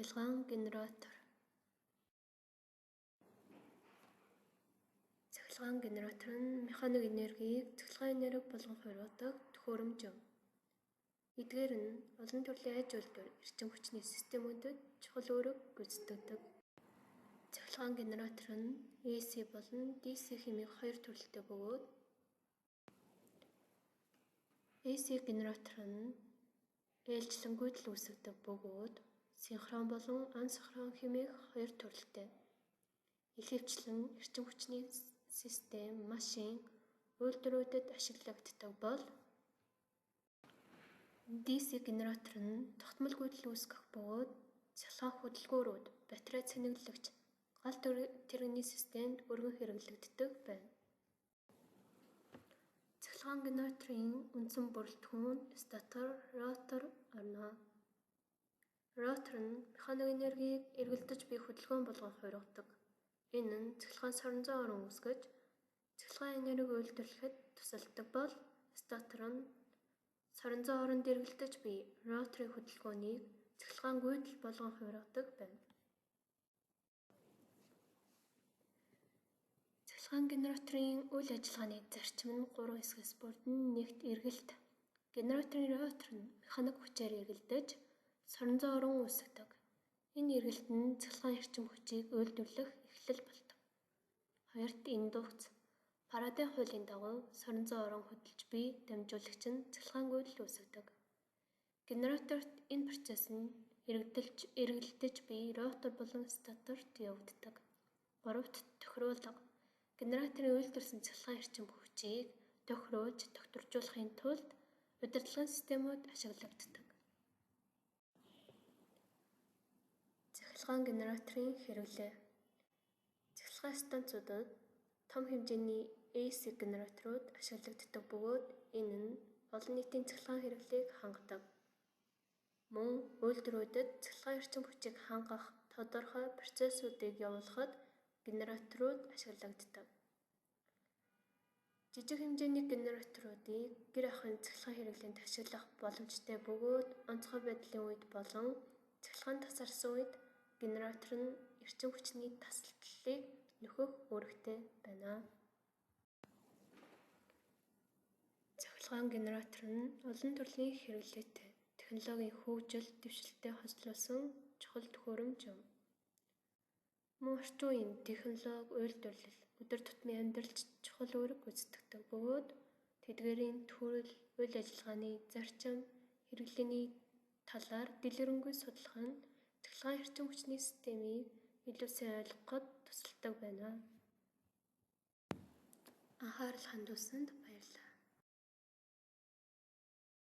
Цахилгаан генератор. Цахилгаан генератор нь механик энергийг цахилгаан энерги болгон хориодог төхөөрөмж юм. Эдгээр нь олон төрлийн аж үйлдвэр эрчим хүчний системүүдэд чухал үүрэг гүйцэтгэдэг. Цахилгаан генератор нь AC болон DC хэмээх хоёр төрөлтэй бөгөөд AC генератор нь ээлжлэнгүйд л үүсгдэг бөгөөд синхрон болон асинхрон хэмээх хоёр төрөлтэй. Ихэвчлэн эрчим хүчний систем, машин, үйлдвэрүүдэд ашиглагддаг бол DC генератор нь тогтмолгүй л үүсгэх бөгөөд цахилгаан хөдөлгөөрүүд, батарей цэнэглэгч, гал тэрэгний системд өргөн хэрэглэгддэг байна. Цахилгаан генераторын үндсэн бүрэлдэхүүн статор, ротор орно. Ротор нь механик энергийг эргэлдэж буй хөдөлгөөн болгон хуургадаг. Энэ нь цахилгаан соронзон орон үүсгэж, цахилгаан энерги үйлдвэрлэхэд тусалдаг бол статор нь соронзон оронд эргэлдэж буй роторын хөдөлгөөнийг цахилгаан гүйдэл болгон хуургадаг байна. Цахилгаан генераторын үйл ажиллагааны зарчим нь 3 хэсгээс бүрдэн. Нэгт эргэлт. Генераторын ротор нь механик хүчээр эргэлдэж соронзон орон үүсгэдэг. Энэ эргэлт нь цахилгаан эрчим хүчийг үйлдвэрлэх эхлэл болдог. Хоёрт индукц. Фарадайн хуулийн дагуу соронзон орон хөдөлж буй дамжуулагч нь цахилгаан гүйдэл үүсгэдэг. Генераторт энэ процесс нь эргэлдэж буй ротор болон статорт явагддаг. Гуравт тохируулга. Генераторын үйлдвэрсэн цахилгаан эрчим хүчийг тохируулж, докторжуулахын тулд удирдлагын системүүд ашиглагддаг. Цахилгаан генераторын хэрэглээ. Цахилгаан станцуудад том хэмжээний AC генераторууд ашиглагддаг бөгөөд энэ нь олон нийтийн цахилгаан хэрэглээг хангадаг. Мөн үйлдвэрүүдэд цахилгаан эрчим хүчийг хангах тодорхой процессуудыг явуулахад генераторууд ашиглагддаг. Жижиг хэмжээний генераторуудыг гэр ахуйн цахилгаан хэрэглээнд ашиглах боломжтой бөгөөд онцгой байдлын үед болон цахилгаан тасарсан үед генератор нь эрчим хүчний тасалдлыг нөхөх үүрэгтэй байна. Цахилгаан генератор нь олон төрлийн хэрэглээтэй технологийн хөгжил, дэвшилтэд хослуулсан чухал төхөөрөмж юм. Мөн орчин үеийн технологи, үйлдвэрлэл, өдөр тутмын амьдралд чухал үүрэг гүйцэтгэдэг бөгөөд тэдгээрийн төрөл, үйл ажиллагааны зарчим, хэрэглээний талаар дэлгэрэнгүй судлах нь цахилгаан эрчим хүчний системийг илүү сайн ойлгоход тусалдаг байна. Анхаарал хандуулсанд баярлалаа.